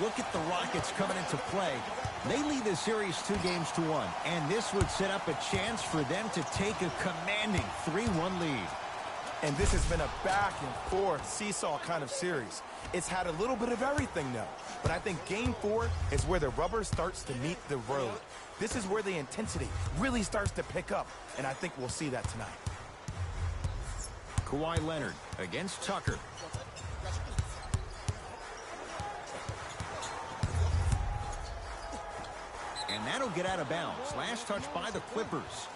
look at the Rockets coming into play, they lead the series 2-1, and this would set up a chance for them to take a commanding 3-1 lead. And this has been a back-and-forth seesaw kind of series. It's had a little bit of everything now, but I think Game 4 is where the rubber starts to meet the road. This is where the intensity really starts to pick up, and I think we'll see that tonight. Kawhi Leonard against Tucker. And that'll get out of bounds. Last touch by the Clippers.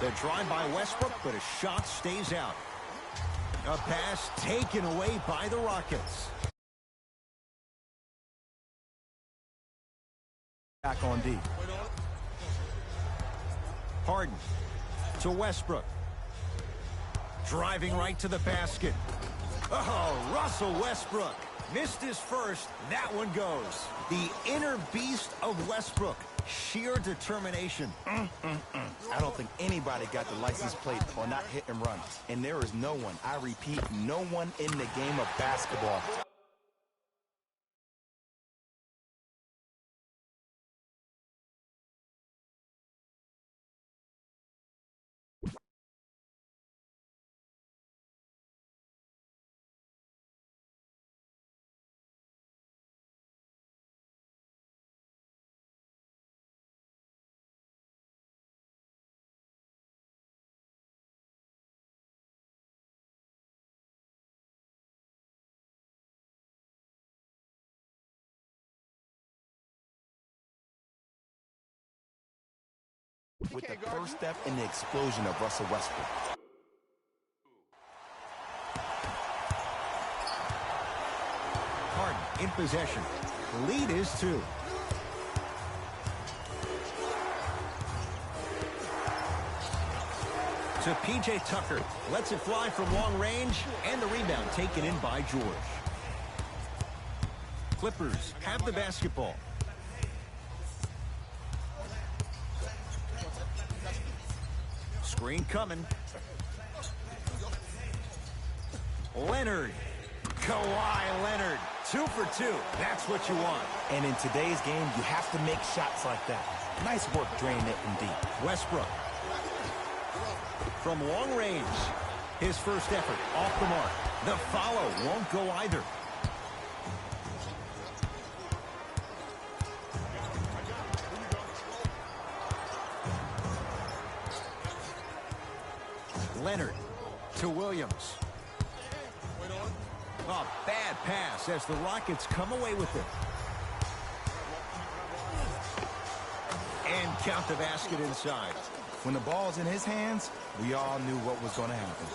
The drive by Westbrook, but a shot stays out. A pass taken away by the Rockets. Back on D. Harden to Westbrook. Driving right to the basket. Oh, Russell Westbrook missed his first. That one goes. The inner beast of Westbrook. Sheer determination. I don't think anybody got the license plate on that hit and run. And there is no one, I repeat, no one in the game of basketball. With the first step in the explosion of Russell Westbrook. Harden in possession. The lead is 2. To P.J. Tucker. Lets it fly from long range, and the rebound taken in by George. Clippers have the basketball. Screen coming. Leonard. Kawhi Leonard. 2 for 2. That's what you want. And in today's game, you have to make shots like that. Nice work draining it from deep. Westbrook. From long range. His first effort off the mark. The follow won't go either. Leonard to Williams. Oh, bad pass as the Rockets come away with it. And count the basket inside. When the ball's in his hands, we all knew what was going to happen.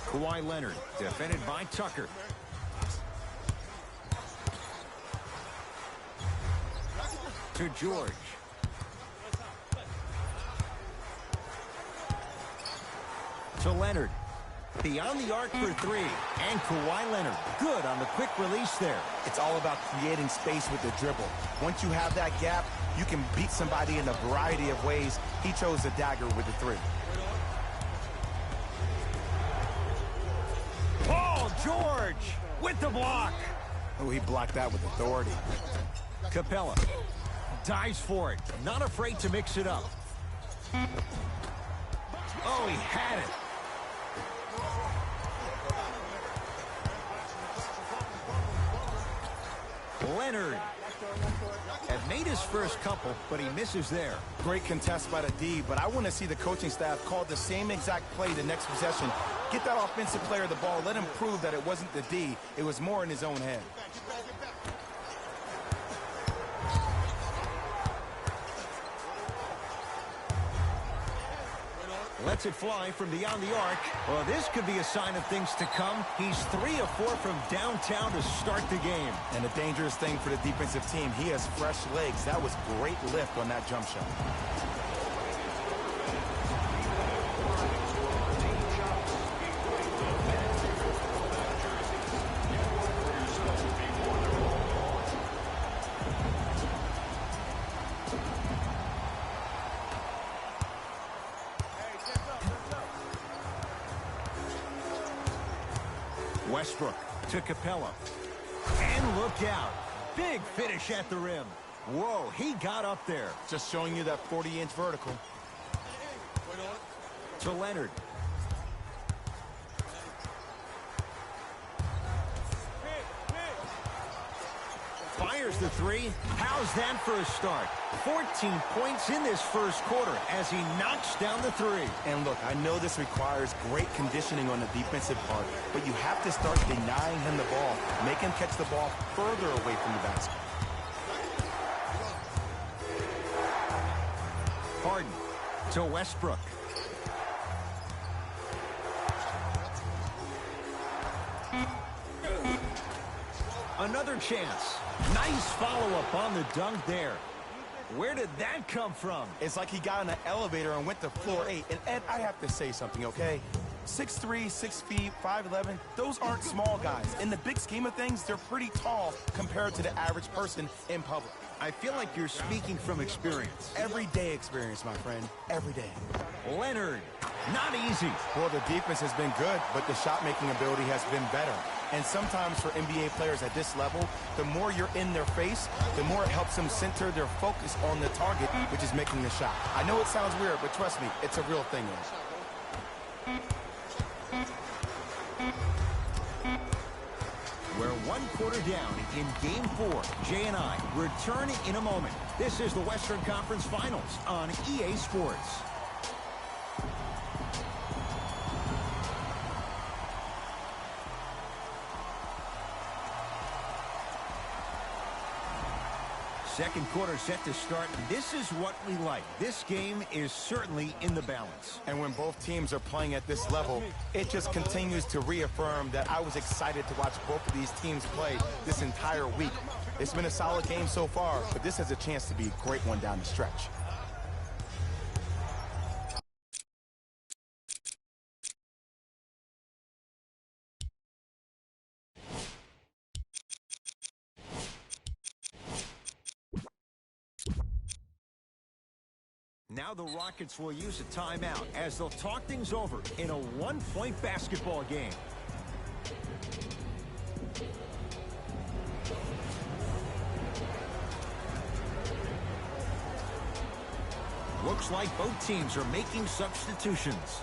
Kawhi Leonard defended by Tucker. To George. To Leonard. Beyond the arc for 3. And Kawhi Leonard. Good on the quick release there. It's all about creating space with the dribble. Once you have that gap, you can beat somebody in a variety of ways. He chose the dagger with the 3. Paul George with the block. Oh, he blocked that with authority. Capella dives for it. Not afraid to mix it up. Oh, he had it. Leonard had made his first couple, but he misses there. Great contest by the D, but I want to see the coaching staff call the same exact play the next possession. Get that offensive player the ball. Let him prove that it wasn't the D. It was more in his own head. Lets it fly from beyond the arc. Well, this could be a sign of things to come. He's 3 of 4 from downtown to start the game. And a dangerous thing for the defensive team. He has fresh legs. That was great lift on that jump shot. Westbrook to Capella. And look out. Big finish at the rim. Whoa, he got up there. Just showing you that 40-inch vertical. To Leonard. Fires the three. How's that for a start? 14 points in this first quarter as he knocks down the three. And look, I know this requires great conditioning on the defensive part, but you have to start denying him the ball. Make him catch the ball further away from the basket. Harden to Westbrook. Another chance. Nice follow-up on the dunk there. Where did that come from? It's like he got in an elevator and went to floor 8. And Ed, I have to say something, okay? 6'3", 6 feet, 5'11", those aren't small guys. In the big scheme of things, they're pretty tall compared to the average person in public. I feel like you're speaking from experience. Everyday experience, my friend. Every day. Leonard, not easy. Well, the defense has been good, but the shot-making ability has been better. And sometimes for NBA players at this level, the more you're in their face, the more it helps them center their focus on the target, which is making the shot. I know it sounds weird, but trust me, it's a real thing. We're 1 quarter down in Game 4. Jay and I return in a moment. This is the Western Conference Finals on EA Sports. Second quarter set to start. This is what we like. This game is certainly in the balance. And when both teams are playing at this level, it just continues to reaffirm that I was excited to watch both of these teams play this entire week. It's been a solid game so far, but this has a chance to be a great one down the stretch. Now the Rockets will use a timeout as they'll talk things over in a 1-point basketball game. Looks like both teams are making substitutions.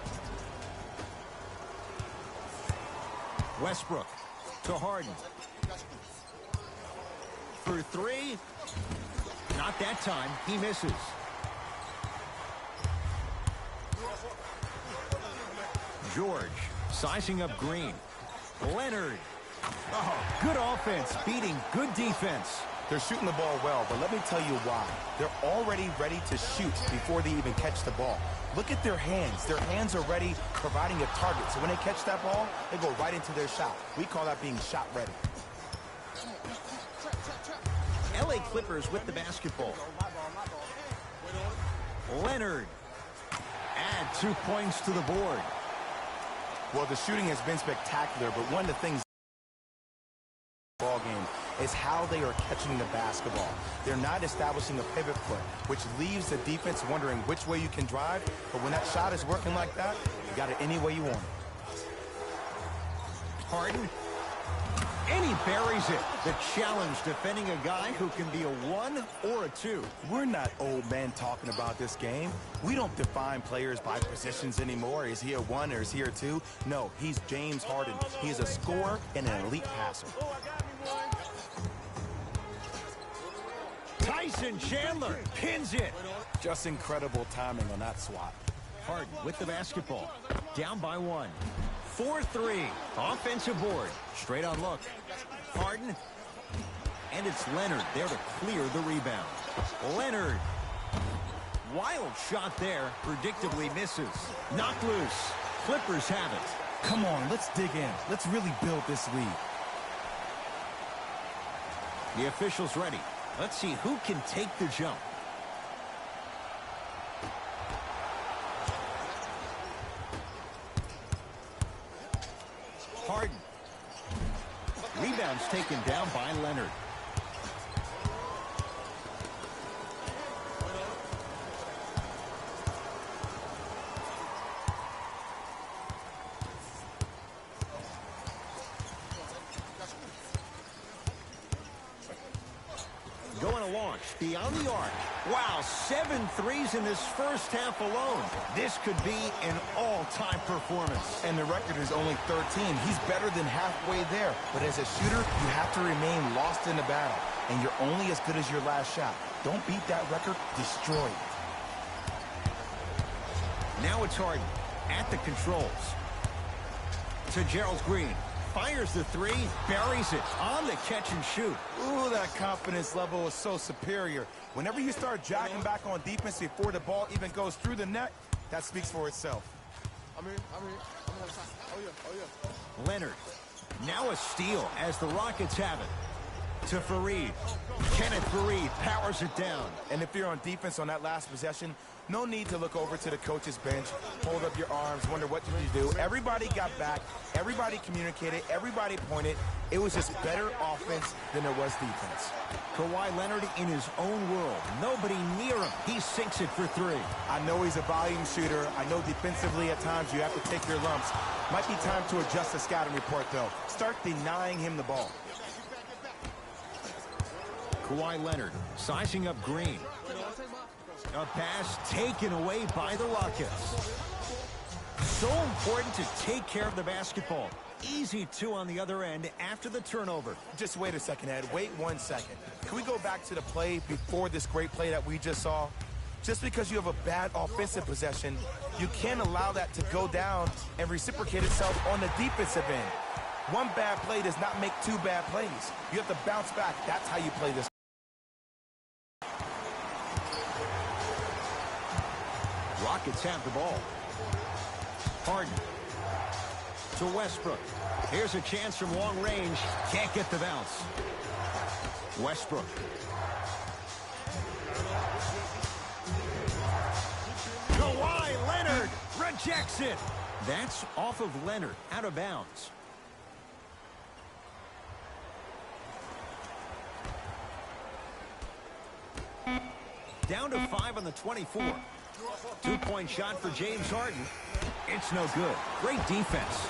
Westbrook to Harden. For three. Not that time. He misses. George sizing up Green. Leonard. Oh, good offense beating good defense. They're shooting the ball well, but let me tell you why. They're already ready to shoot before they even catch the ball. Look at their hands. Their hands are ready, providing a target. So when they catch that ball, they go right into their shot. We call that being shot ready. LA Clippers with the basketball. Leonard. Add 2 points to the board. Well, the shooting has been spectacular, but one of the things ball game is how they are catching the basketball. They're not establishing a pivot foot, which leaves the defense wondering which way you can drive, but when that shot is working like that, you got it any way you want it. Harden. And he buries it. The challenge defending a guy who can be a 1 or a 2. We're not old men talking about this game. We don't define players by positions anymore. Is he a 1 or is he a 2? No, he's James Harden. He is a scorer and an elite passer. Tyson Chandler pins it. Just incredible timing on that swat. Harden with the basketball. Down by 1. 4-3. Offensive board. Straight on look. Harden. And it's Leonard there to clear the rebound. Leonard. Wild shot there. Predictably misses. Knocked loose. Clippers have it. Come on, let's dig in. Let's really build this lead. The official's ready. Let's see who can take the jump. Harden. Rebounds taken down by Leonard. launched beyond the arc. Wow, 7 threes in this first half alone. This could be an all-time performance. And the record is only 13. He's better than halfway there. But as a shooter, you have to remain lost in the battle. And you're only as good as your last shot. Don't beat that record, destroy it. Now it's Harden at the controls. To Gerald Green. Fires the three, buries it on the catch and shoot. Ooh, that confidence level is so superior. Whenever you start jogging back on defense before the ball even goes through the net, that speaks for itself. Leonard. Now a steal as the Rockets have it. To Fareed. Kenneth Fareed powers it down. And if you're on defense on that last possession, no need to look over to the coach's bench, hold up your arms, wonder what did you do. Everybody got back, everybody communicated, everybody pointed. It was just better offense than there was defense. Kawhi Leonard in his own world. Nobody near him. He sinks it for three. I know he's a volume shooter. I know defensively at times you have to take your lumps. Might be time to adjust the scouting report, though. Start denying him the ball. Kawhi Leonard sizing up Green. A pass taken away by the Rockets. So important to take care of the basketball. Easy two on the other end after the turnover. Just wait a second, Ed. Wait 1 second. Can we go back to the play before this great play that we just saw? Just because you have a bad offensive possession, you can't allow that to go down and reciprocate itself on the defensive end. One bad play does not make two bad plays. You have to bounce back. That's how you play this. Rockets have the ball. Harden to Westbrook. Here's a chance from long range. Can't get the bounce. Westbrook. Kawhi Leonard rejects it. That's off of Leonard, out of bounds. Down to 5 on the 24. 2-point shot for James Harden. It's no good. Great defense.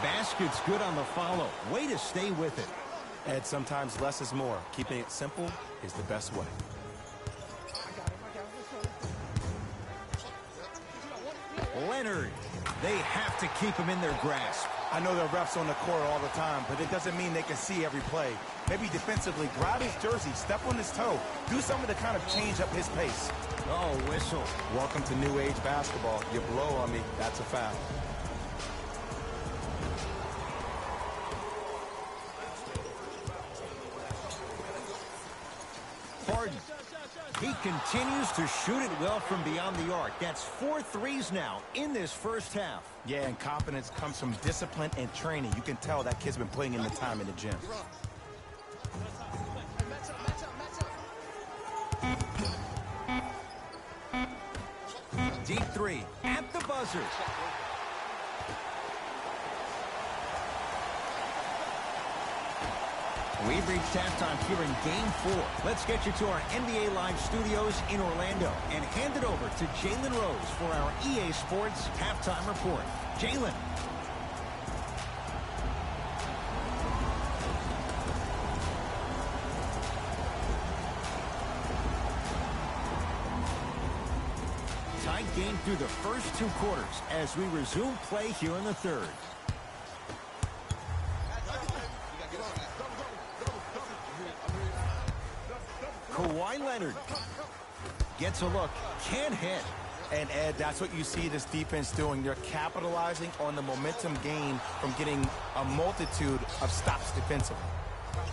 Basket's good on the follow. Way to stay with it. Ed, sometimes less is more. Keeping it simple is the best way. Leonard. They have to keep him in their grasp. I know there are refs on the court all the time, but it doesn't mean they can see every play. Maybe defensively, grab his jersey, step on his toe, do something to kind of change up his pace. Oh, whistle. Welcome to new age basketball. You blow on me, that's a foul. Harden. He continues to shoot it well from beyond the arc. That's 4 threes now in this first half. Yeah, and confidence comes from discipline and training. You can tell that kid's been putting in the time in the gym. Deep three at the buzzer. We've reached halftime here in Game 4. Let's get you to our NBA Live studios in Orlando and hand it over to Jalen Rose for our EA Sports Halftime Report. Jalen. Tight game through the first 2 quarters as we resume play here in the third. Kawhi Leonard gets a look, can't hit. And Ed, that's what you see this defense doing. They're capitalizing on the momentum gained from getting a multitude of stops defensively.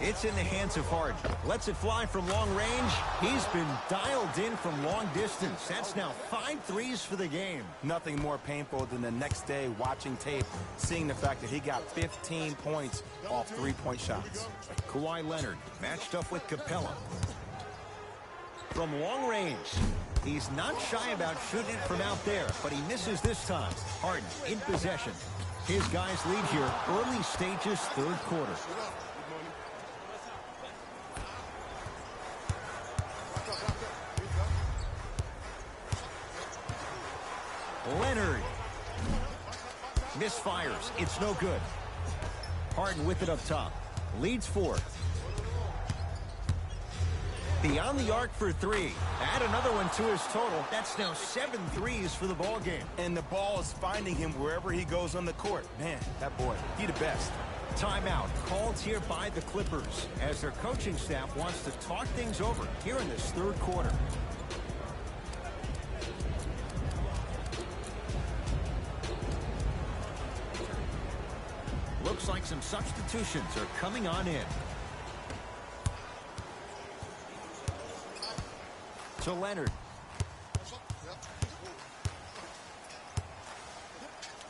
It's in the hands of Harden. Lets it fly from long range. He's been dialed in from long distance. That's now 5 threes for the game. Nothing more painful than the next day watching tape, seeing the fact that he got 15 points off 3-point shots. Kawhi Leonard matched up with Capella. From long range, he's not shy about shooting it from out there, but he misses this time. Harden in possession. His guys lead here, early stages, third quarter. Leonard misfires. It's no good. Harden with it up top. Leads 4. Beyond the arc for three. Add another one to his total. That's now 7 threes for the ball game. And the ball is finding him wherever he goes on the court. Man, that boy, he the best. Timeout called here by the Clippers as their coaching staff wants to talk things over here in this third quarter. Looks like some substitutions are coming on in. To Leonard.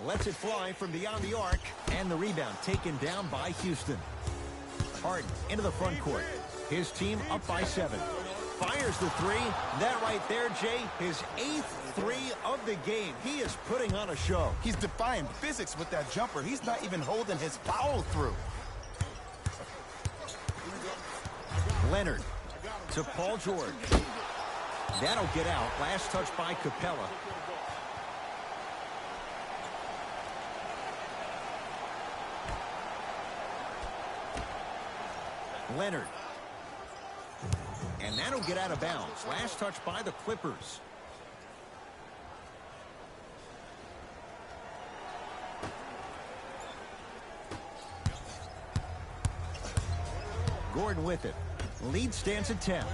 Lets it fly from beyond the arc, and the rebound taken down by Houston. Harden into the front court. His team up by 7. Fires the three. That right there, Jay, his 8th three of the game. He is putting on a show. He's defying physics with that jumper. He's not even holding his foul through. Leonard to Paul George. That'll get out. Last touch by Capella. Leonard. And that'll get out of bounds. Last touch by the Clippers. Gordon with it. Lead stands at 10.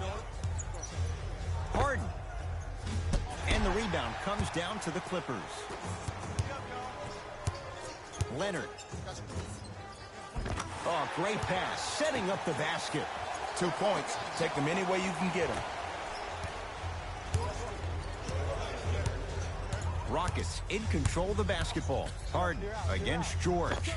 Harden. And the rebound comes down to the Clippers. Leonard. Oh, great pass. Setting up the basket. 2 points. Take them any way you can get them. Rockets in control of the basketball. Harden against George.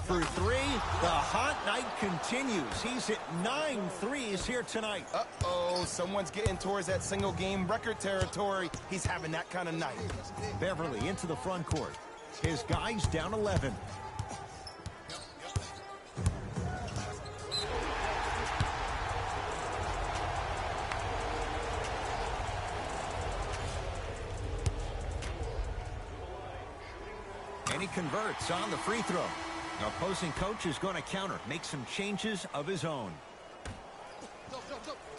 For three, the hot night continues. He's hit 9 threes here tonight. Uh-oh, someone's getting towards that single-game record territory. He's having that kind of night. Beverly into the front court. His guys down 11. And he converts on the free throw. The opposing coach is going to counter, make some changes of his own.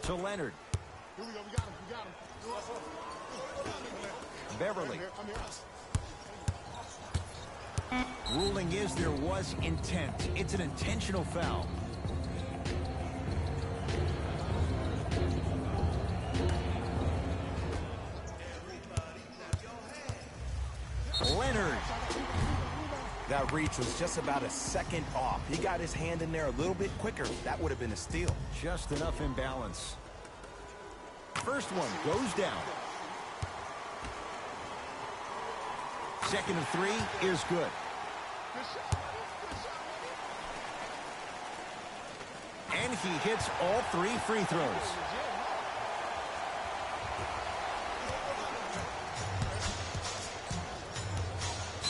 To Leonard. Here we go. We got him. Beverly. Ruling is there was intent. It's an intentional foul. Leonard. That reach was just about a second off. He got his hand in there a little bit quicker. That would have been a steal. Just enough imbalance. First one goes down. Second of three is good. And he hits all 3 free throws.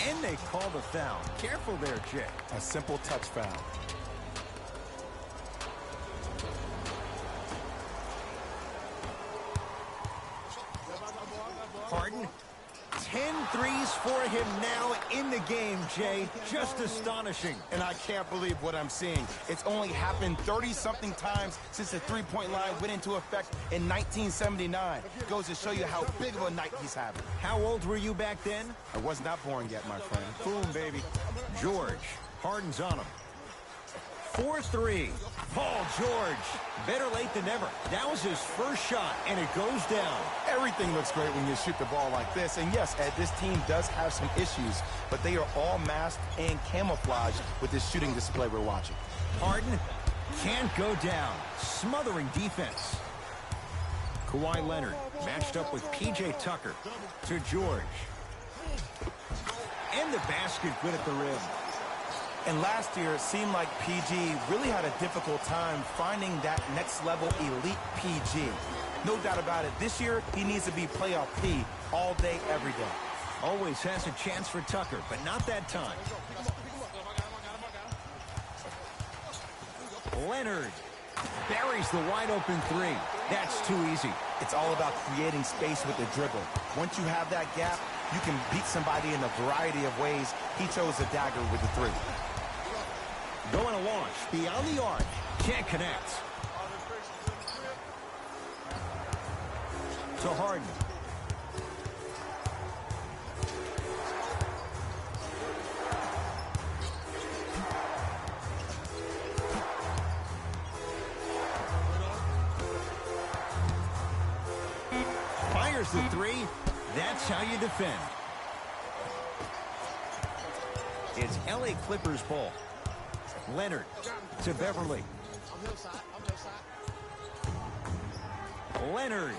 And they call the foul. Careful there, Jay. A simple touch foul. Harden. 10 threes for him now in the game, Jay. Just astonishing. And I can't believe what I'm seeing. It's only happened 30-something times since the three-point line went into effect in 1979. Goes to show you how big of a night he's having. How old were you back then? I was not born yet, my friend. Boom, baby. George. Harden's on him. 4-3. Paul George. Better late than never. That was his first shot, and it goes down. Everything looks great when you shoot the ball like this. And yes, Ed, this team does have some issues, but they are all masked and camouflaged with this shooting display we're watching. Harden can't go down. Smothering defense. Kawhi Leonard matched up with P.J. Tucker. To George. And the basket good at the rim. And last year, it seemed like PG really had a difficult time finding that next-level elite PG. No doubt about it, this year, he needs to be playoff P all day, every day. Always has a chance for Tucker, but not that time. Leonard buries the wide-open three. That's too easy. It's all about creating space with the dribble. Once you have that gap, you can beat somebody in a variety of ways. He chose the dagger with the three. Going to launch beyond the arc. Can't connect. to Harden. Fires the three. That's how you defend. It's LA Clippers ball. Leonard to Beverly. Leonard.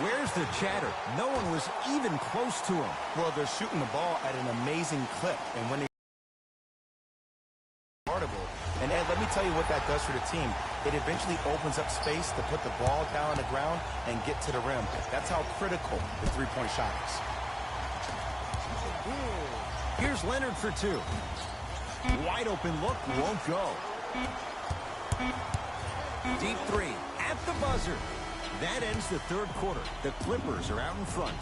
Where's the chatter? No one was even close to him. Well, they're shooting the ball at an amazing clip, and when they and Ed, let me tell you what that does for the team. It eventually opens up space to put the ball down on the ground and get to the rim. That's how critical the three-point shot is. Here's Leonard for two. Wide open look, won't go. Deep three at the buzzer. That ends the third quarter. The Clippers are out in front.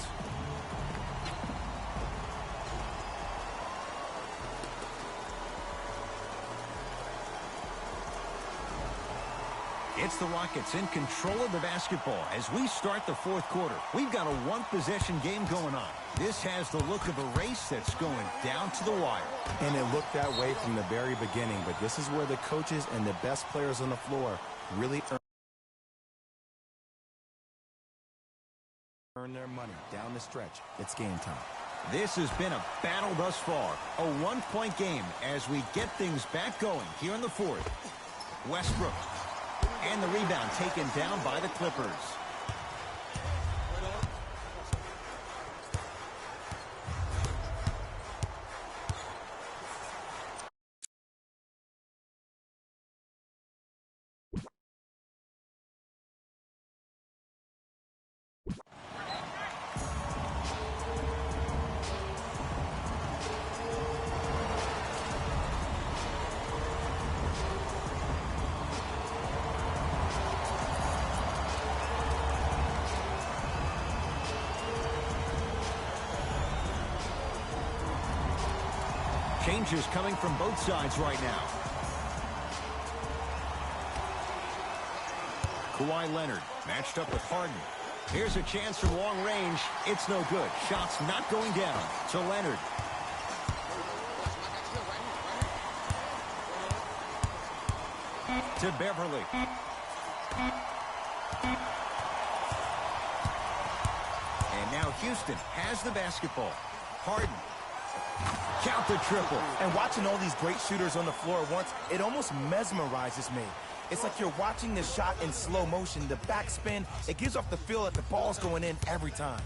It's the Rockets in control of the basketball as we start the fourth quarter. We've got a one-possession game going on. This has the look of a race that's going down to the wire. And it looked that way from the very beginning, but this is where the coaches and the best players on the floor really earn their money down the stretch. It's game time. This has been a battle thus far. A one-point game as we get things back going here in the fourth. Westbrook. And the rebound taken down by the Clippers. Changes coming from both sides right now. Kawhi Leonard matched up with Harden. Here's a chance from long range. It's no good. Shots not going down to Leonard. To Beverly. And now Houston has the basketball. Harden. Count the triple. And watching all these great shooters on the floor at once, it almost mesmerizes me. It's like you're watching the shot in slow motion. The backspin, it gives off the feel that the ball's going in every time.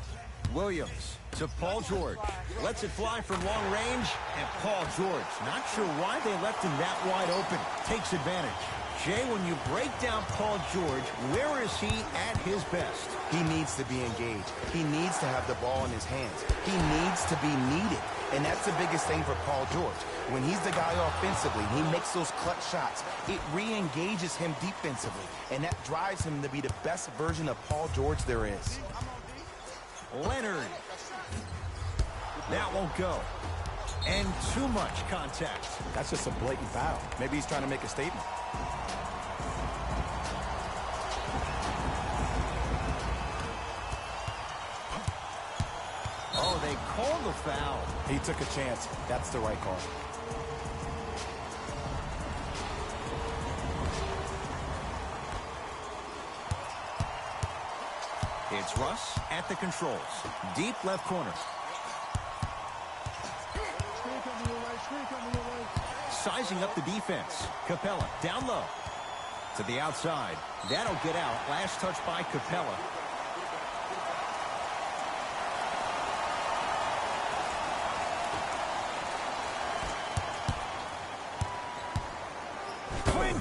Williams to Paul George. Lets it fly from long range. And Paul George, not sure why they left him that wide open. Takes advantage. Jay, when you break down Paul George, where is he at his best? He needs to be engaged. He needs to have the ball in his hands. He needs to be needed. And that's the biggest thing for Paul George. When he's the guy offensively, he makes those clutch shots. It re-engages him defensively. And that drives him to be the best version of Paul George there is. Leonard. That won't go. And too much contact. That's just a blatant foul. Maybe he's trying to make a statement. Oh, they called the foul. He took a chance. That's the right call. It's Russ at the controls. Deep left corner. Sizing up the defense. Capella down low. To the outside. That'll get out. Last touch by Capella.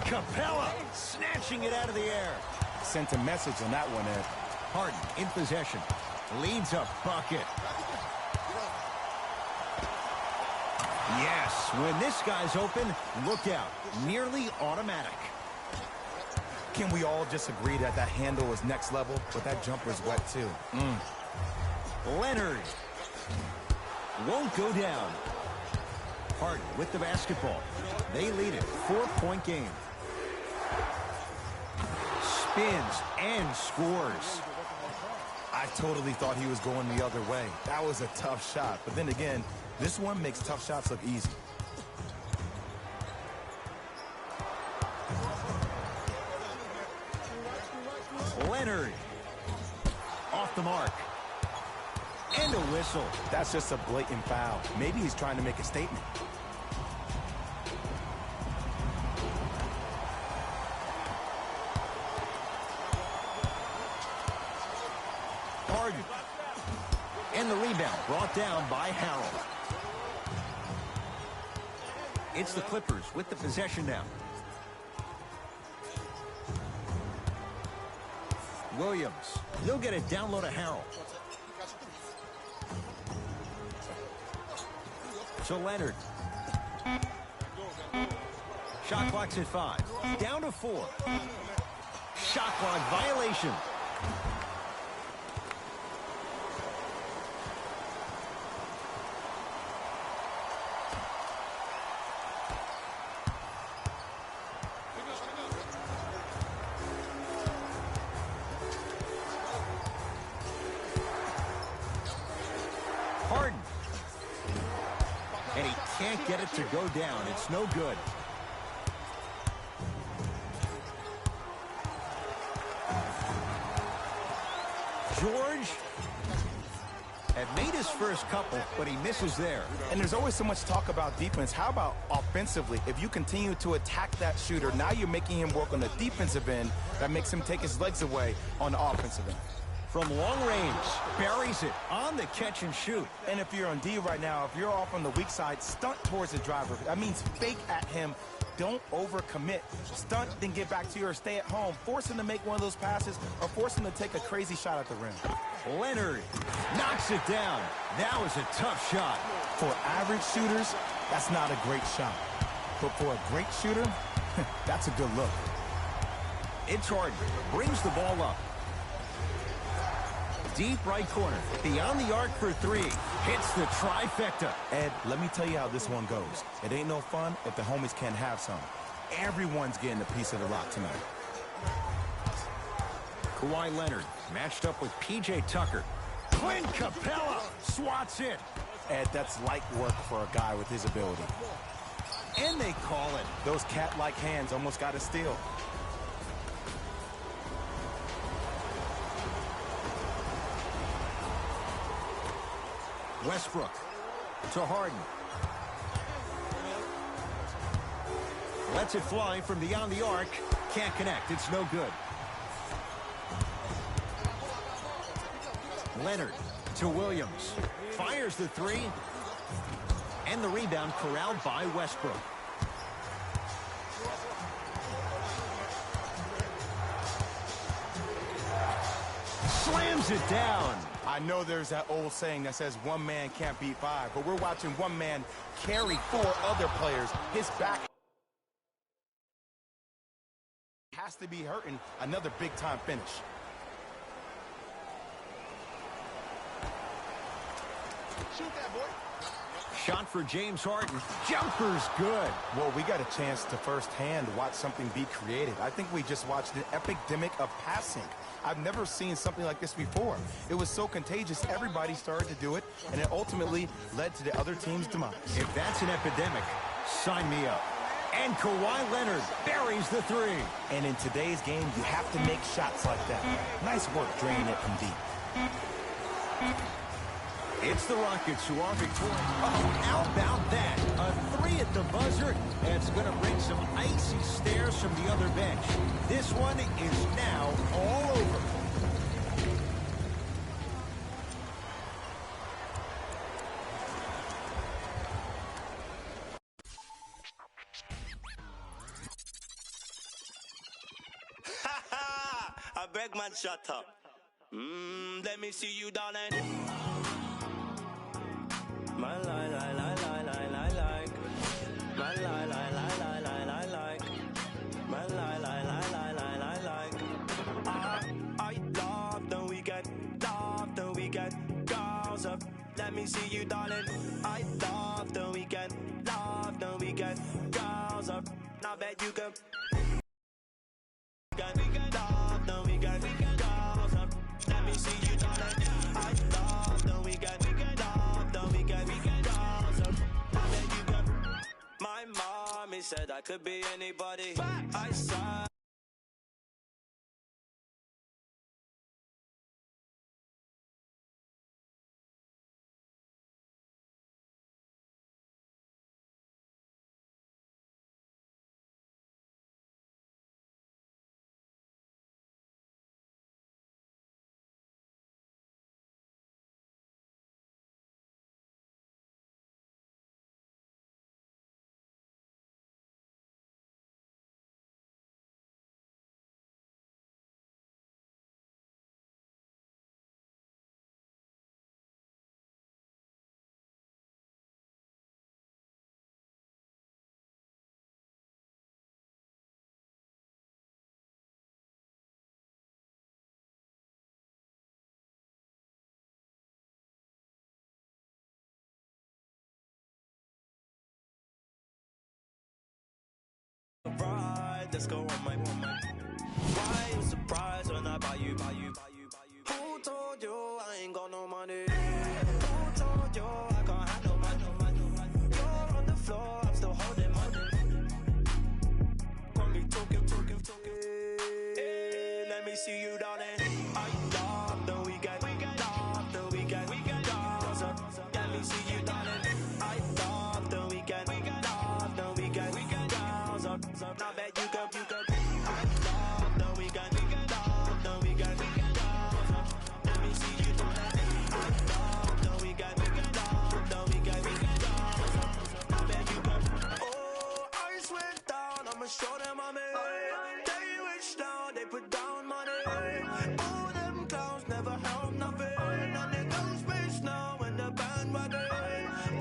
Capella snatching it out of the air. Sent a message on that one, Ed. Harden in possession. Leads a bucket. Yes, when this guy's open, look out. Nearly automatic. Can we all just agree that that handle is next level? But that jumper's wet, too. Leonard. Won't go down. Harden with the basketball. They lead it. 4-point game. Spins and scores. I totally thought he was going the other way. That was a tough shot. But then again, this one makes tough shots look easy. Leonard. Off the mark. And a whistle. That's just a blatant foul. Maybe he's trying to make a statement. Harden. And the rebound brought down by Harrell. It's the Clippers with the possession now. Williams. He'll get it down low to Harrell. To Leonard. Shot clock's at 5. Down to 4. Shot clock violation. Harden. And he can't get it to go down. It's no good. George had made his first couple, but he misses there. And there's always so much talk about defense. How about offensively? If you continue to attack that shooter, now you're making him work on the defensive end. That makes him take his legs away on the offensive end. From long range, buries it on the catch and shoot. And if you're on D right now, if you're off on the weak side, stunt towards the driver. That means fake at him. Don't overcommit. Stunt, then get back to your stay at home. Force him to make one of those passes or force him to take a crazy shot at the rim. Leonard knocks it down. That was a tough shot. For average shooters, that's not a great shot. But for a great shooter, that's a good look. It's Harden. Brings the ball up. Deep right corner. Beyond the arc for 3. Hits the trifecta. Ed, let me tell you how this one goes. It ain't no fun if the homies can't have some. Everyone's getting a piece of the rock tonight. Kawhi Leonard matched up with P.J. Tucker. Clint Capella swats it. Ed, that's light work for a guy with his ability. And they call it. Those cat-like hands almost got a steal. Westbrook to Harden. Lets it fly from beyond the arc. Can't connect. It's no good. Leonard to Williams. Fires the 3. And the rebound corralled by Westbrook. Slams it down. I know there's that old saying that says one man can't beat 5, but we're watching one man carry 4 other players. His back has to be hurting. Another big-time finish. Shoot that, boy. Shot for James Harden. Jumper's good. Well, we got a chance to firsthand watch something be created. I think we just watched an epidemic of passing. I've never seen something like this before. It was so contagious, everybody started to do it, and it ultimately led to the other team's demise. If that's an epidemic, sign me up. And Kawhi Leonard buries the 3. And in today's game, you have to make shots like that. Nice work draining it from deep. It's the Rockets who are victorious. Oh, how about that? A 3 at the buzzer. That's going to bring some icy stares from the other bench. This one is now all over. I beg man, shut up. Let me see you, darling. My like. My like. My like. I love the weekend. Girls up. Let me see you, darling. I love the weekend. Girls up. Now bet you can. Love the weekend. Girls up. Let me see you, darling. mommy said I could be anybody. I saw. Right, let's go on my. Why you surprised when I buy you? Who told you I ain't got no money? Who told you I can't handle money? You're on the floor, I'm still holding money. Got me talking. Hey, let me see you, darling. I love the weekend. Love the weekend. Let me see you, darling. I love the weekend. Love the weekend. Now bet you go. I love the weekend. Love the weekend. Let me see you, darling. I love the weekend. Love the weekend. Now bet you go. Oh, ice went down. I'ma show them I'm in. They wish down, they put down money. All them clowns never help nothing. And they go space now in the bandwagon.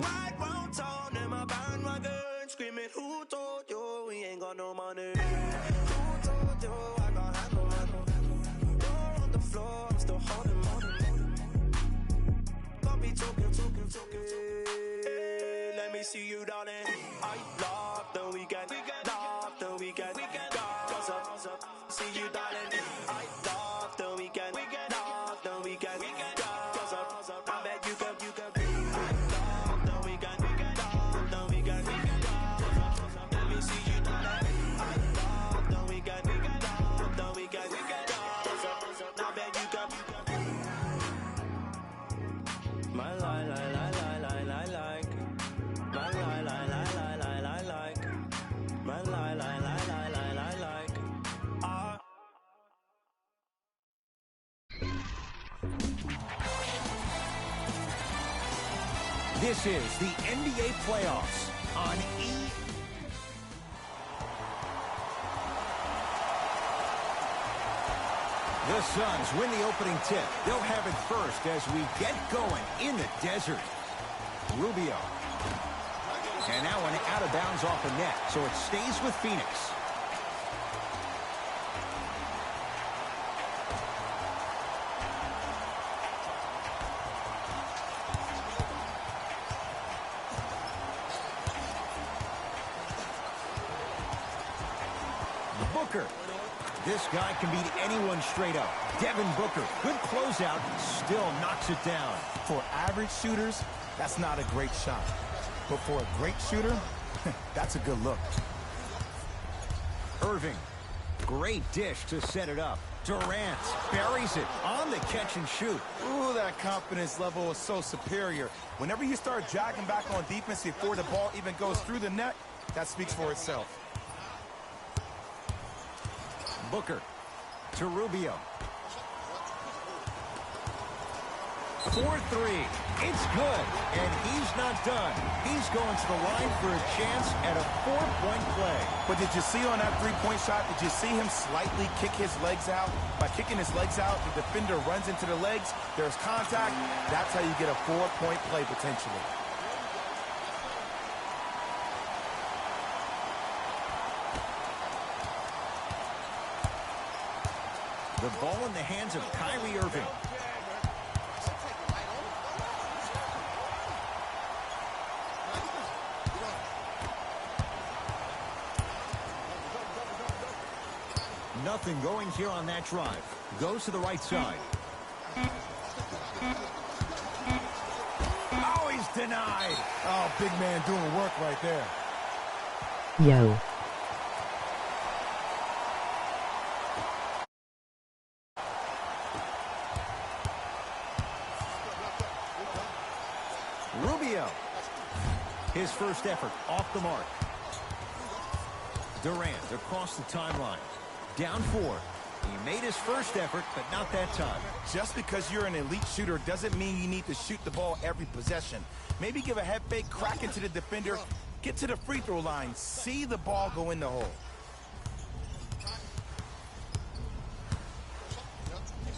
Right round town in my bandwagon. Screaming, who told you we ain't got no money? Who told you I got handle money? You're on the floor, I'm still holding money. Got me talking. Hey, let me see you, darling. I love the weekend. Love the weekend. Cause up. See you, darling. I love the weekend. Love the weekend. Cause up. I bet you go. I love the weekend. Love the weekend. Let me see you, darling. I love the weekend. Love the weekend. Cause up. I bet you go. My like. My like. My like. This is the NBA playoffs on E. The Suns win the opening tip. They'll have it first as we get going in the desert. Rubio. And that one out of bounds off the net, so it stays with Phoenix. Booker. This guy can beat anyone straight up. Devin Booker, good closeout, still knocks it down. For average shooters, that's not a great shot. But for a great shooter, that's a good look. Irving, great dish to set it up. Durant buries it on the catch and shoot. Ooh, that confidence level is so superior. Whenever you start jogging back on defense before the ball even goes through the net, that speaks for itself. Booker to Rubio. 4-3. It's good, and he's not done. He's going to the line for a chance at a 4-point play. But did you see on that three-point shot, did you see him slightly kick his legs out? By kicking his legs out, the defender runs into the legs. There's contact. That's how you get a 4-point play potentially. The ball in the hands of Kyrie Irving. Nothing going here on that drive. Goes to the right side. Oh, he's denied. Oh, big man doing work right there. Yo. Rubio. His first effort off the mark. Durant across the timeline. Down 4. He made his first effort, but not that time. Just because you're an elite shooter doesn't mean you need to shoot the ball every possession. Maybe give a head fake, crack into the defender, get to the free throw line, see the ball go in the hole.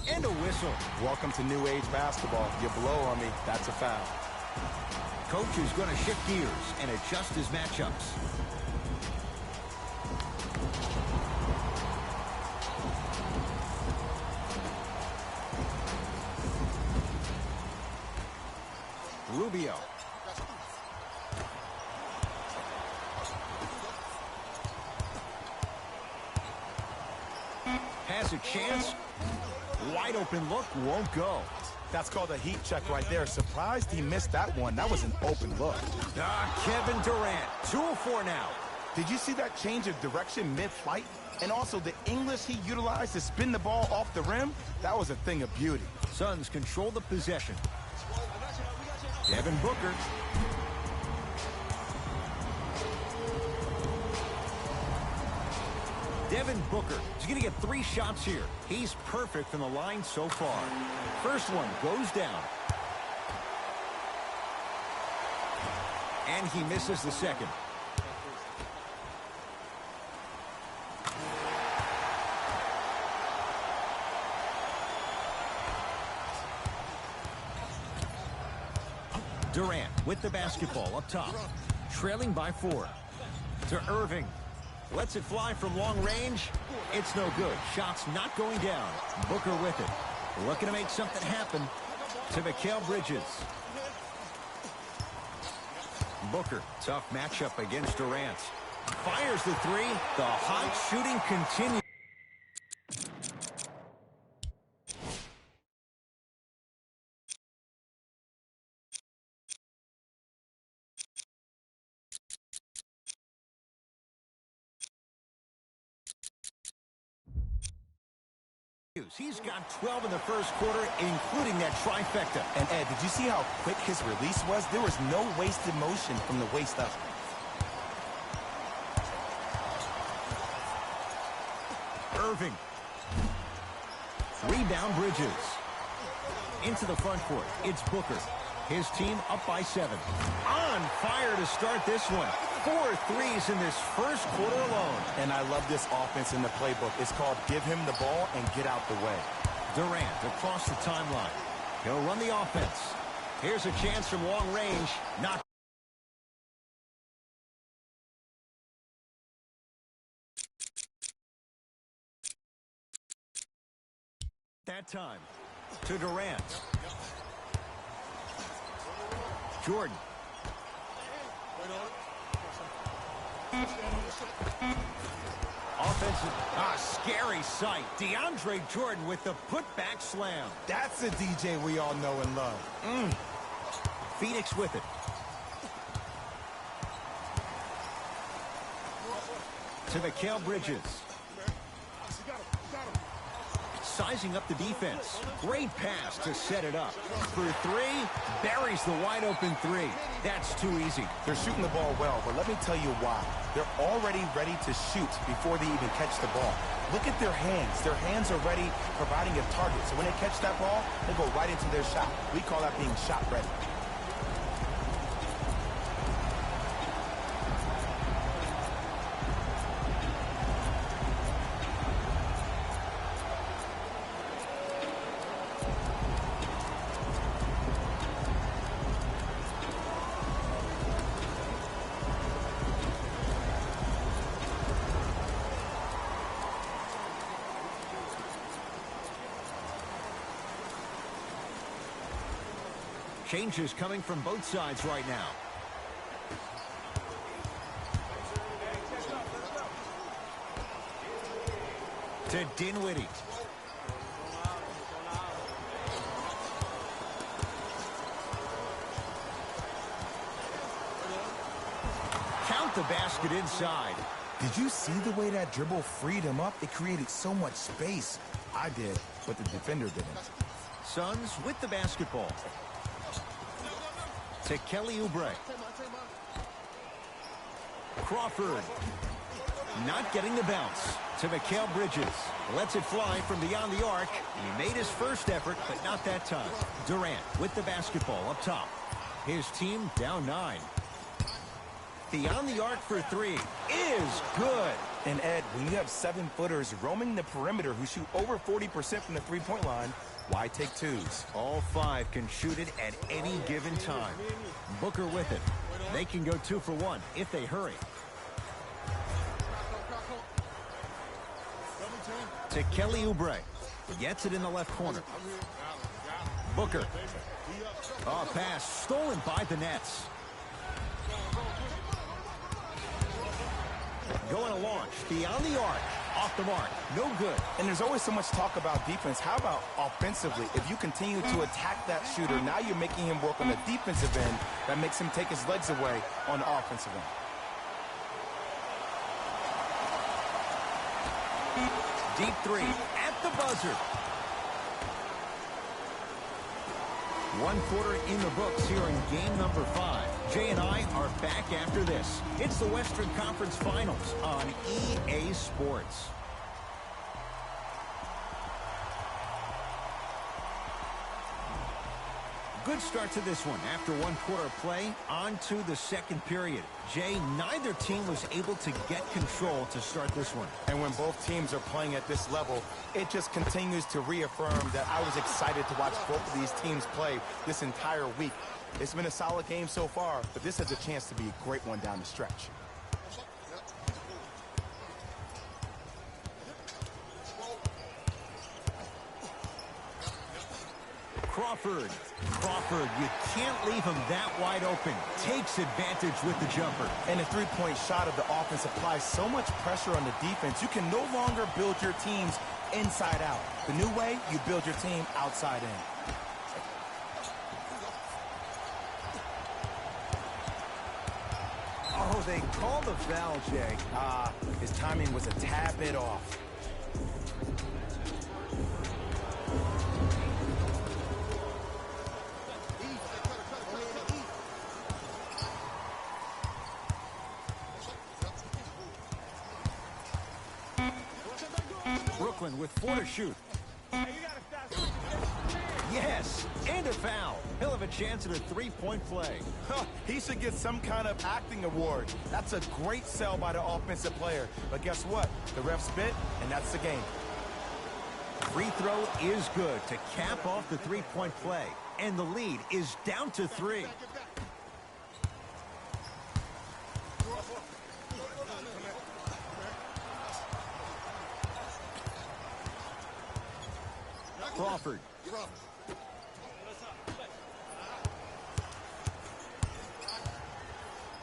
And a whistle. Welcome to new age basketball. You blow on me, that's a foul. Coach is going to shift gears and adjust his matchups. Rubio. Has a chance. Wide open look, won't go. That's called a heat check right there. Surprised he missed that one. That was an open look. Kevin Durant, 2 of 4 now. Did you see that change of direction mid-flight? And also the English he utilized to spin the ball off the rim? That was a thing of beauty. Suns control the possession. Devin Booker. Devin Booker is going to get 3 shots here. He's perfect from the line so far. First one goes down. And he misses the second. Durant with the basketball up top. Trailing by 4. To Irving. Lets it fly from long range. It's no good. Shots not going down. Booker with it. Looking to make something happen. To Mikal Bridges. Booker, tough matchup against Durant. Fires the 3. The hot shooting continues. He's got 12 in the first quarter, including that trifecta. And Ed, did you see how quick his release was? There was no wasted motion from the waist up. Irving. Rebound Bridges. Into the front court. It's Booker. His team up by 7. On fire to start this one. 4 threes in this first quarter alone. And I love this offense in the playbook. It's called give him the ball and get out the way. Durant across the timeline. He'll run the offense. Here's a chance from long range. Not that time. To Durant. Jordan. Offensive, scary sight. DeAndre Jordan with the putback slam. That's a DJ we all know and love. Phoenix with it. To Mikal Bridges. Sizing up the defense. Great pass to set it up. For 3, buries the wide open 3. That's too easy. They're shooting the ball well, but let me tell you why. They're already ready to shoot before they even catch the ball. Look at their hands. Their hands are ready, providing a target. So when they catch that ball, they go right into their shot. We call that being shot ready. Changes coming from both sides right now. To Dinwiddie. Count the basket inside. Did you see the way that dribble freed him up? It created so much space. I did, but the defender didn't. Suns with the basketball. To Kelly Oubre. Crawford. Not getting the bounce. To Mikal Bridges. Lets it fly from beyond the arc. He made his first effort, but not that time. Durant with the basketball up top. His team down 9. Beyond the arc for 3 is good. And Ed, when you have 7-footers roaming the perimeter who shoot over 40% from the three-point line, why take 2s? All 5 can shoot it at any given time. Booker with it. They can go 2 for 1 if they hurry. To Kelly Oubre. Gets it in the left corner. Booker. Oh, pass stolen by the Nets. Going to launch beyond the arc. Off the mark. No good. And there's always so much talk about defense. How about offensively? If you continue to attack that shooter, now you're making him work on the defensive end. That makes him take his legs away on the offensive end. Deep 3 at the buzzer. 1 quarter in the books here in game number 5. Jay and I are back after this. It's the Western Conference Finals on EA Sports. Good start to this one. After 1 quarter of play, on to the second period. Jay, neither team was able to get control to start this one. And when both teams are playing at this level, it just continues to reaffirm that I was excited to watch both of these teams play this entire week. It's been a solid game so far, but this has a chance to be a great one down the stretch. Crawford, you can't leave him that wide open. Takes advantage with the jumper. And the three-point shot of the offense applies so much pressure on the defense, you can no longer build your teams inside out. The new way, you build your team outside in. Oh, they called the foul, Jay. His timing was a tad bit off. Brooklyn with 4 to shoot. Yes, and a foul. He'll have a chance at a 3-point play. He should get some kind of acting award. That's a great sell by the offensive player. But guess what? The ref spit, and that's the game. Free throw is good to cap off the 3-point play. And the lead is down to 3. Crawford.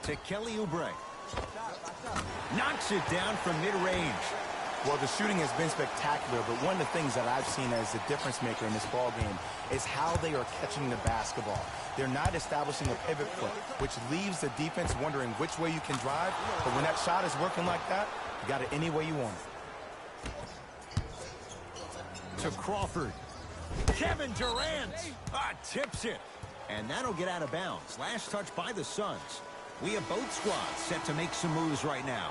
To Kelly Oubre. Knocks it down from mid-range. Well, the shooting has been spectacular, but one of the things that I've seen as the difference maker in this ball game is how they are catching the basketball. They're not establishing a pivot foot, which leaves the defense wondering which way you can drive. But when that shot is working like that, you got it any way you want it. To Crawford. Kevin Durant tips it. And that'll get out of bounds. Last touch by the Suns. We have both squads set to make some moves right now.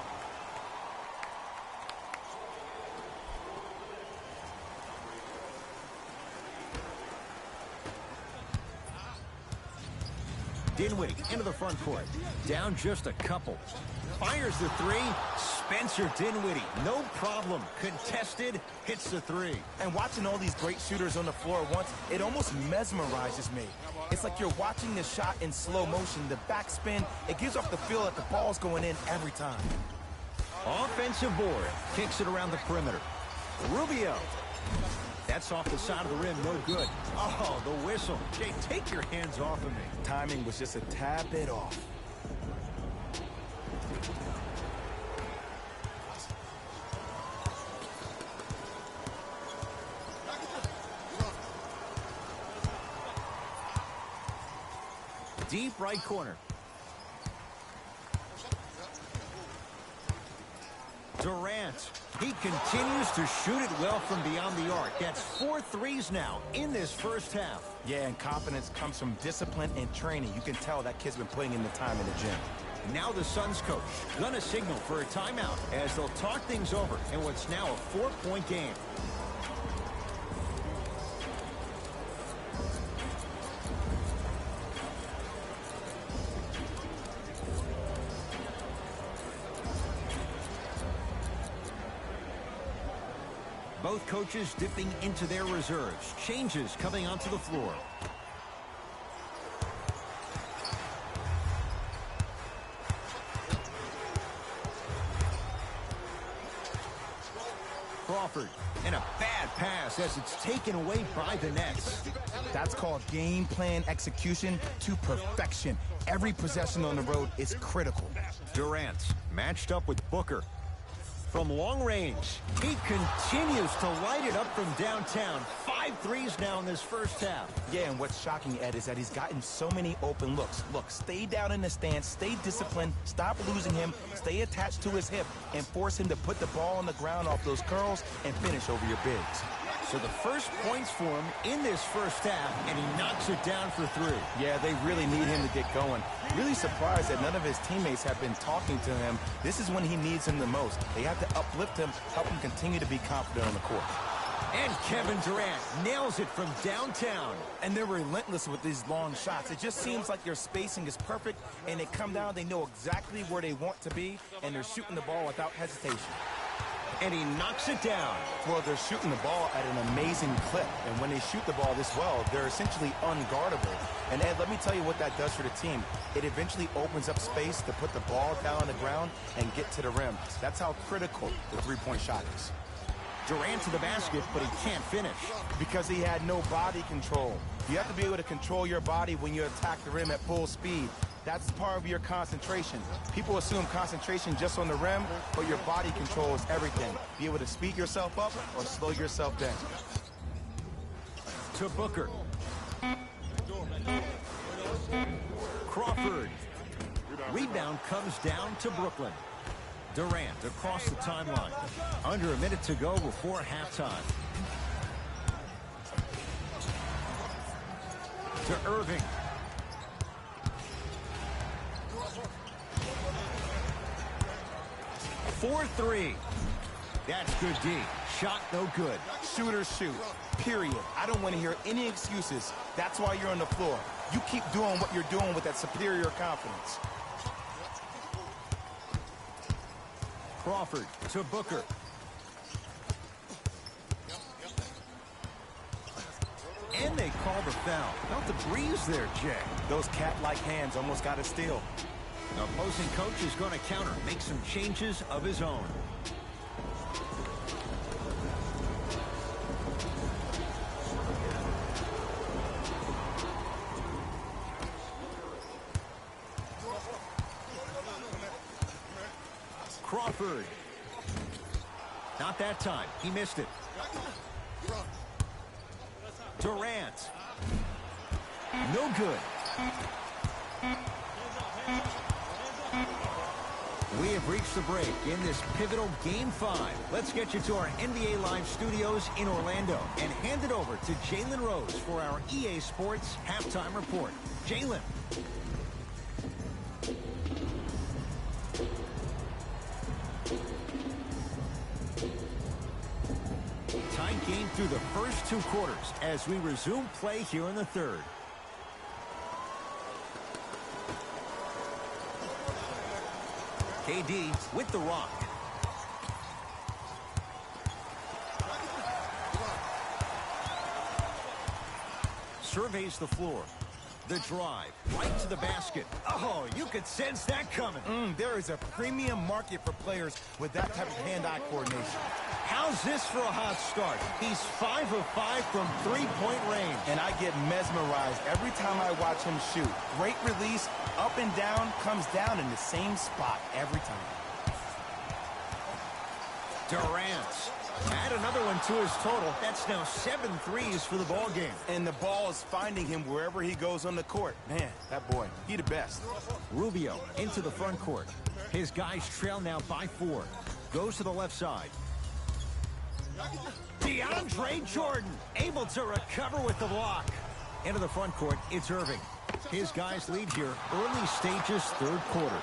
Dinwiddie into the front court. Down just a couple. Fires the 3. Spencer Dinwiddie, no problem. Contested, hits the 3. And watching all these great shooters on the floor at once, it almost mesmerizes me. It's like you're watching the shot in slow motion. The backspin, it gives off the feel that the ball's going in every time. Offensive board. Kicks it around the perimeter. Rubio. That's off the side of the rim, no good. Oh, the whistle. Jay, take your hands off of me. Timing was just a tad bit off. Deep right corner. Durant. He continues to shoot it well from beyond the arc. That's 4 threes now in this first half. Yeah, and confidence comes from discipline and training. You can tell that kid's been putting in the time in the gym. Now the Suns coach gonna signal for a timeout as they'll talk things over in what's now a 4-point game. Both coaches dipping into their reserves. Changes coming onto the floor. Crawford, and a bad pass as it's taken away by the Nets. That's called game plan execution to perfection. Every possession on the road is critical. Durant matched up with Booker. From long range, he continues to light it up from downtown. 5 threes now in this first half. Yeah, and what's shocking, Ed, is that he's gotten so many open looks. Look, stay down in the stance, stay disciplined, stop losing him, stay attached to his hip, and force him to put the ball on the ground off those curls and finish over your bigs. So the first points for him in this first half, and he knocks it down for 3. Yeah, they really need him to get going. Really surprised that none of his teammates have been talking to him. This is when he needs him the most. They have to uplift him, help him continue to be confident on the court. And Kevin Durant nails it from downtown. And they're relentless with these long shots. It just seems like their spacing is perfect, and they come down, they know exactly where they want to be, and they're shooting the ball without hesitation. And he knocks it down. Well, they're shooting the ball at an amazing clip, and when they shoot the ball this well, they're essentially unguardable. And Ed, let me tell you what that does for the team. It eventually opens up space to put the ball down on the ground and get to the rim. That's how critical the three-point shot is. Durant to the basket, but he can't finish. Because he had no body control. You have to be able to control your body when you attack the rim at full speed. That's part of your concentration. People assume concentration just on the rim, but your body control is everything. Be able to speed yourself up or slow yourself down. To Booker. Crawford. Rebound comes down to Brooklyn. Durant across the timeline. Under a minute to go before halftime. To Irving. For 3. That's good D. Shot no good. Shooters shoot. Period. I don't want to hear any excuses. That's why you're on the floor. You keep doing what you're doing with that superior confidence. Crawford to Booker. And they call the foul. Felt the breeze there, Jay. Those cat-like hands almost got a steal. The opposing coach is going to counter, make some changes of his own. Crawford. Not that time. He missed it. Durant. No good. We have reached the break in this pivotal Game 5. Let's get you to our NBA Live studios in Orlando and hand it over to Jalen Rose for our EA Sports Halftime Report. Jalen. Tight game through the first 2 quarters as we resume play here in the third. KD with the rock. Surveys the floor. The drive right to the basket. Oh, you could sense that coming. There is a premium market for players with that type of hand-eye coordination. How's this for a hot start? He's 5 of 5 from 3-point range. And I get mesmerized every time I watch him shoot. Great release, up and down, comes down in the same spot every time. Durant. Add another one to his total. That's now 7 threes for the ball game. And the ball is finding him wherever he goes on the court. Man, that boy, he the best. Rubio into the front court. His guys trail now by 4. Goes to the left side. DeAndre Jordan able to recover with the block. Into the front court, it's Irving. His guys lead here, early stages, third quarter.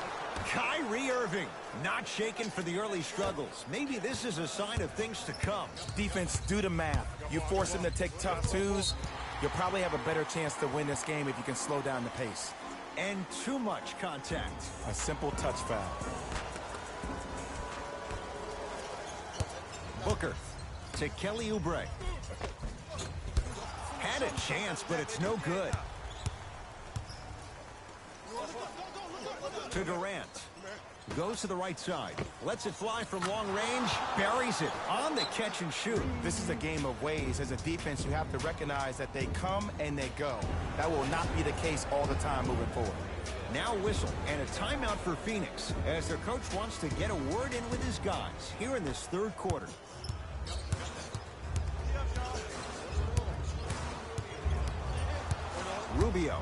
Kyrie Irving, not shaken for the early struggles. Maybe this is a sign of things to come. Defense, do the math. You force him to take tough twos, you'll probably have a better chance to win this game if you can slow down the pace. And too much contact. A simple touch foul. Booker to Kelly Oubre. Had a chance, but it's no good. To Durant. Goes to the right side. Lets it fly from long range. Buries it on the catch and shoot. This is a game of ways. As a defense, you have to recognize that they come and they go. That will not be the case all the time moving forward. Now whistle and a timeout for Phoenix as their coach wants to get a word in with his guys here in this third quarter. Rubio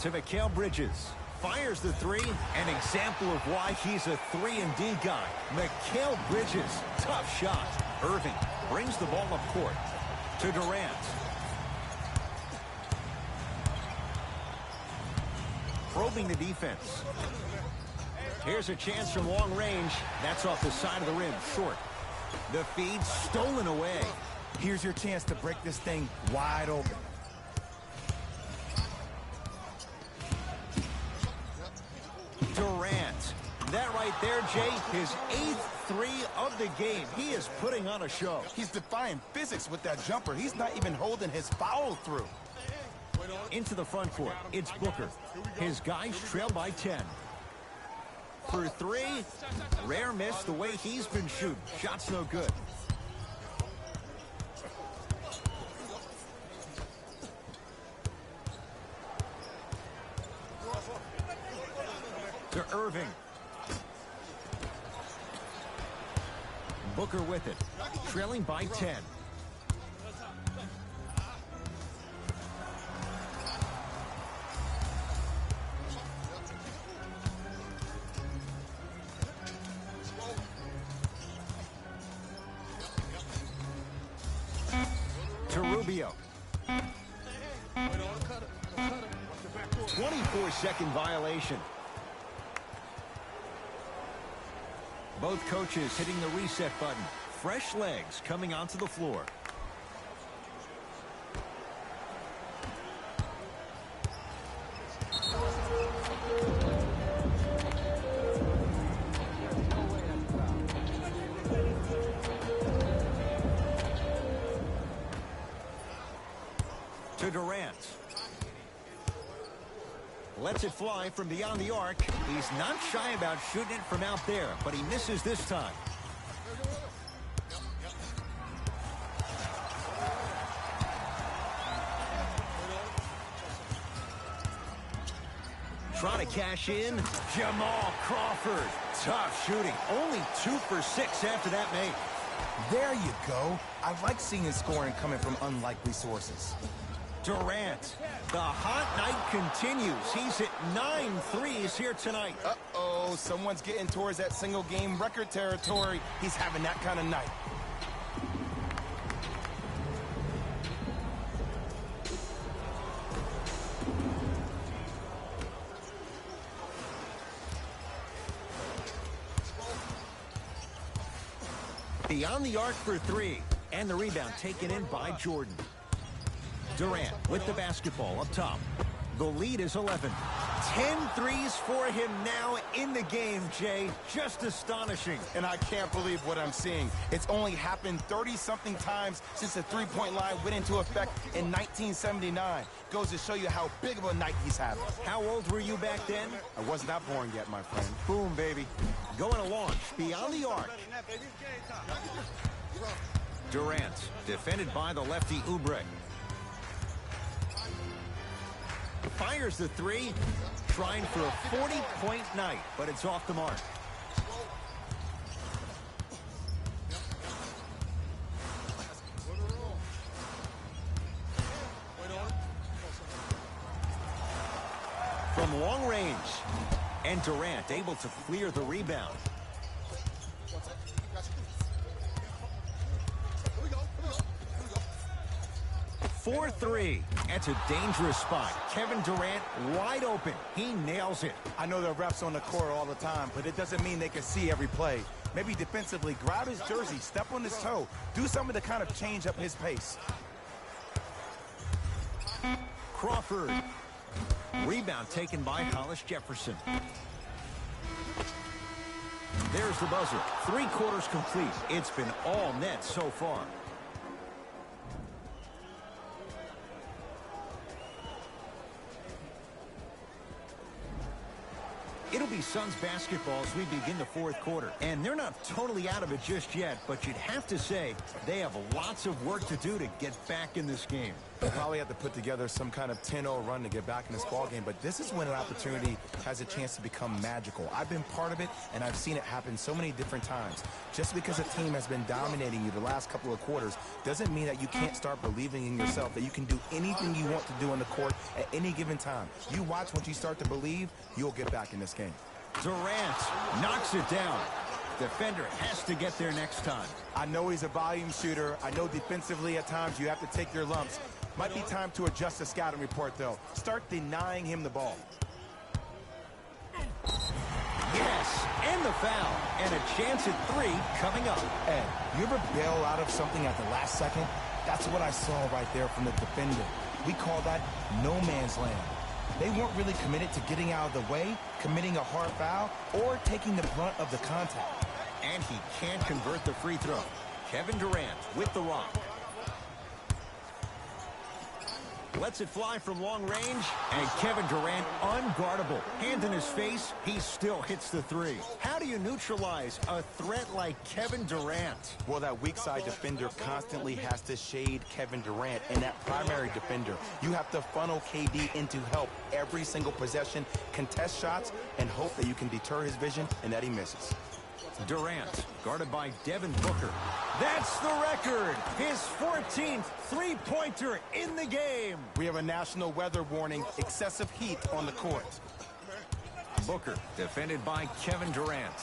to Mikal Bridges. Fires the three, an example of why he's a 3-and-D guy. Mikal Bridges, tough shot. Irving brings the ball up court to Durant. Probing the defense. Here's a chance from long range. That's off the side of the rim, short. The feed stolen away. Here's your chance to break this thing wide open. Durant. That right there, Jay, his 8th three of the game. He is putting on a show. He's defying physics with that jumper. He's not even holding his foul through. Into the front court, it's Booker. His guys trail by 10. For three, rare miss the way he's been shooting. Shot's no good. To Irving. Booker with it, trailing by 10. To Rubio. 24-second violation. Both coaches hitting the reset button. Fresh legs coming onto the floor. To Durant. Lets it fly from beyond the arc. He's not shy about shooting it from out there, but he misses this time. Trying to cash in. Jamal Crawford. Tough shooting. Only 2 for 6 after that make. There you go. I like seeing his scoring coming from unlikely sources. Durant. The hot night continues. He's hit 9 threes here tonight. Uh-oh, someone's getting towards that single-game record territory. He's having that kind of night. Beyond the arc for 3. And the rebound taken in by Jordan. Durant with the basketball up top. The lead is 11. 10 threes for him now in the game, Jay. Just astonishing. And I can't believe what I'm seeing. It's only happened 30-something times since the three-point line went into effect in 1979. Goes to show you how big of a night he's having. How old were you back then? I was not born yet, my friend. Boom, baby. Going to launch beyond the arc. Durant, defended by the lefty Oubre. Fires the 3, trying for a 40-point night, but it's off the mark. From long range, and Durant able to clear the rebound. 4-3. That's a dangerous spot. Kevin Durant wide open. He nails it. I know there are refs on the court all the time, but it doesn't mean they can see every play. Maybe defensively, grab his jersey, step on his toe, do something to kind of change up his pace. Crawford. Rebound taken by Hollis Jefferson. There's the buzzer. 3 quarters complete. It's been all net so far. It'll be Suns basketball as we begin the 4th quarter. And they're not totally out of it just yet, but you'd have to say they have lots of work to do to get back in this game. They'll probably have to put together some kind of 10-0 run to get back in this ball game, but this is when an opportunity has a chance to become magical. I've been part of it, and I've seen it happen so many different times. Just because a team has been dominating you the last couple of quarters doesn't mean that you can't start believing in yourself, that you can do anything you want to do on the court at any given time. You watch, once you start to believe, you'll get back in this game. Durant knocks it down. Defender has to get there next time. I know he's a volume shooter. I know defensively at times you have to take your lumps. Might be time to adjust the scouting report, though. Start denying him the ball. Yes, and the foul. And a chance at 3 coming up. Ed, you ever bail out of something at the last second? That's what I saw right there from the defender. We call that no man's land. They weren't really committed to getting out of the way, committing a hard foul, or taking the brunt of the contact. And he can't convert the free throw. Kevin Durant with the rock. Lets it fly from long range, and Kevin Durant unguardable. Hand in his face, he still hits the 3. How do you neutralize a threat like Kevin Durant? Well, that weak side defender constantly has to shade Kevin Durant, and that primary defender, you have to funnel KD into help every single possession, contest shots, and hope that you can deter his vision and that he misses. Durant, guarded by Devin Booker. That's the record! His 14th three-pointer in the game! We have a national weather warning, excessive heat on the court. Booker, defended by Kevin Durant.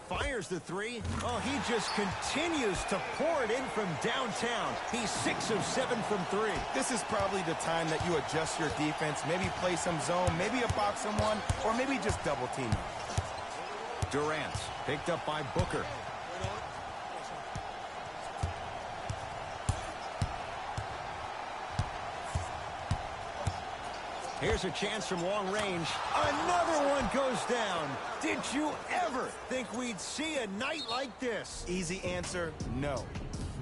Fires the 3. Oh, he just continues to pour it in from downtown. He's 6 of 7 from 3. This is probably the time that you adjust your defense, maybe play some zone, maybe a box and one, or maybe just double team him. Durant, picked up by Booker. Here's a chance from long range. Another one goes down. Did you ever think we'd see a night like this? Easy answer, no.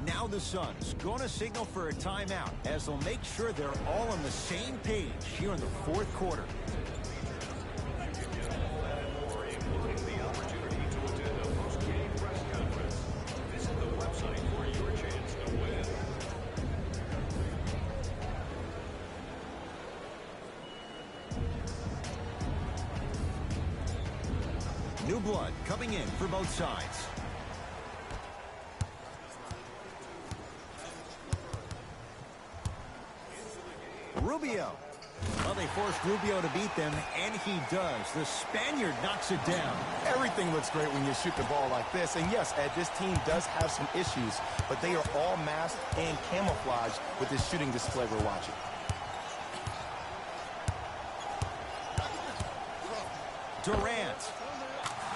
Now the Suns going to signal for a timeout as they'll make sure they're all on the same page here in the 4th quarter. New blood coming in for both sides. Rubio. Well, they forced Rubio to beat them, and he does. The Spaniard knocks it down. Everything looks great when you shoot the ball like this. And yes, Ed, this team does have some issues, but they are all masked and camouflaged with this shooting display we're watching. Durant.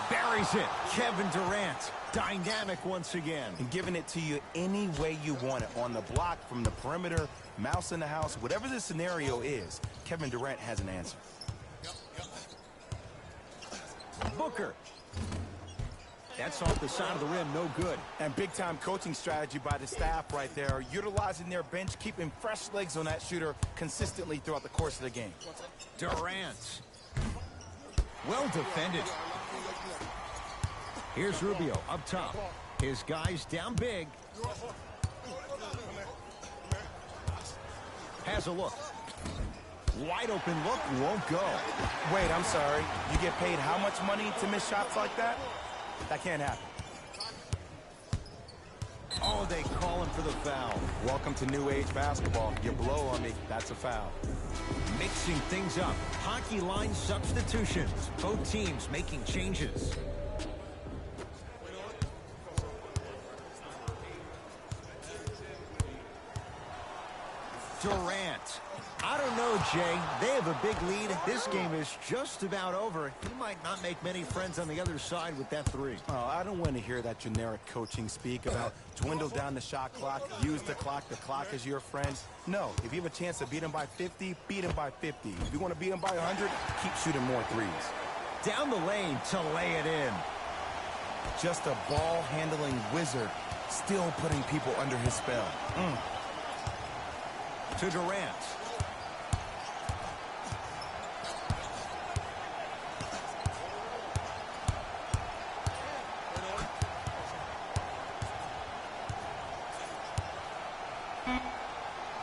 Buries it. Kevin Durant. Dynamic once again. And giving it to you any way you want it. On the block, from the perimeter, mouse in the house, whatever the scenario is, Kevin Durant has an answer. Booker. That's off the side of the rim, no good. And big-time coaching strategy by the staff right there, utilizing their bench, keeping fresh legs on that shooter consistently throughout the course of the game. Durant. Well defended. Here's Rubio up top. His guys down big. Has a look. Wide open look, won't go. Wait, I'm sorry. You get paid how much money to miss shots like that? That can't happen. Oh, they call him for the foul. Welcome to new age basketball. You blow on me, that's a foul. Mixing things up. Hockey line substitutions. Both teams making changes. Durant. I don't know, Jay. They have a big lead. This game is just about over. He might not make many friends on the other side with that three. Oh, I don't want to hear that generic coaching speak about dwindle down the shot clock, use the clock is your friend. No, if you have a chance to beat him by 50, beat him by 50. If you want to beat him by 100, keep shooting more threes. Down the lane to lay it in. Just a ball-handling wizard, still putting people under his spell. To Durant.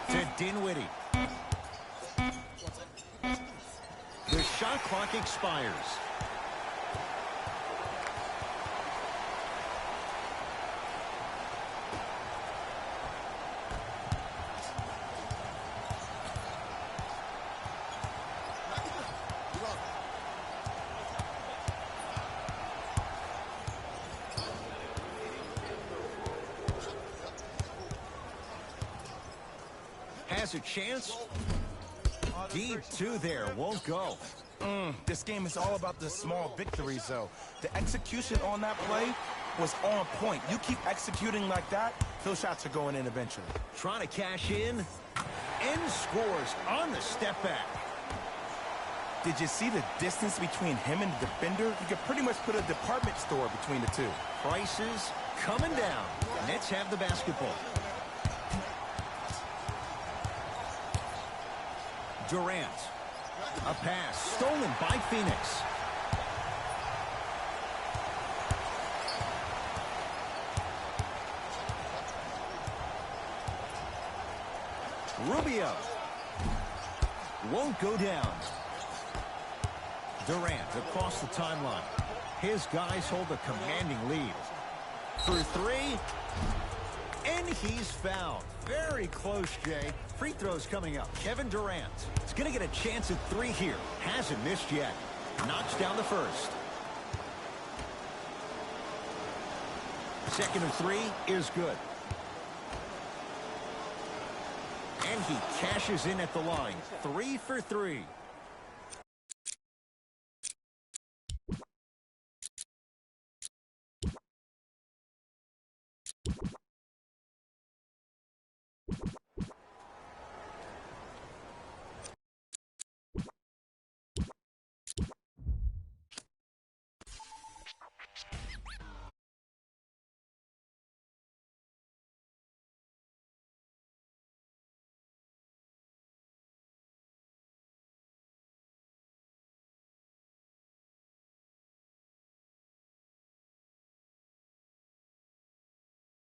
To Dinwiddie. The shot clock expires. Has a chance. Deep two there, won't go. This game is all about the small victories, though. The execution on that play was on point. You keep executing like that, those shots are going in eventually. Trying to cash in. And scores on the step back. Did you see the distance between him and the defender? You could pretty much put a department store between the two. Prices coming down. Nets have the basketball. Durant. A pass stolen by Phoenix. Rubio. Won't go down. Durant across the timeline. His guys hold a commanding lead. For three. And he's fouled. Very close, Jay. Free throws coming up. Kevin Durant is going to get a chance at three here. Hasn't missed yet. Knocks down the first. Second of three is good. And he cashes in at the line. 3 for 3.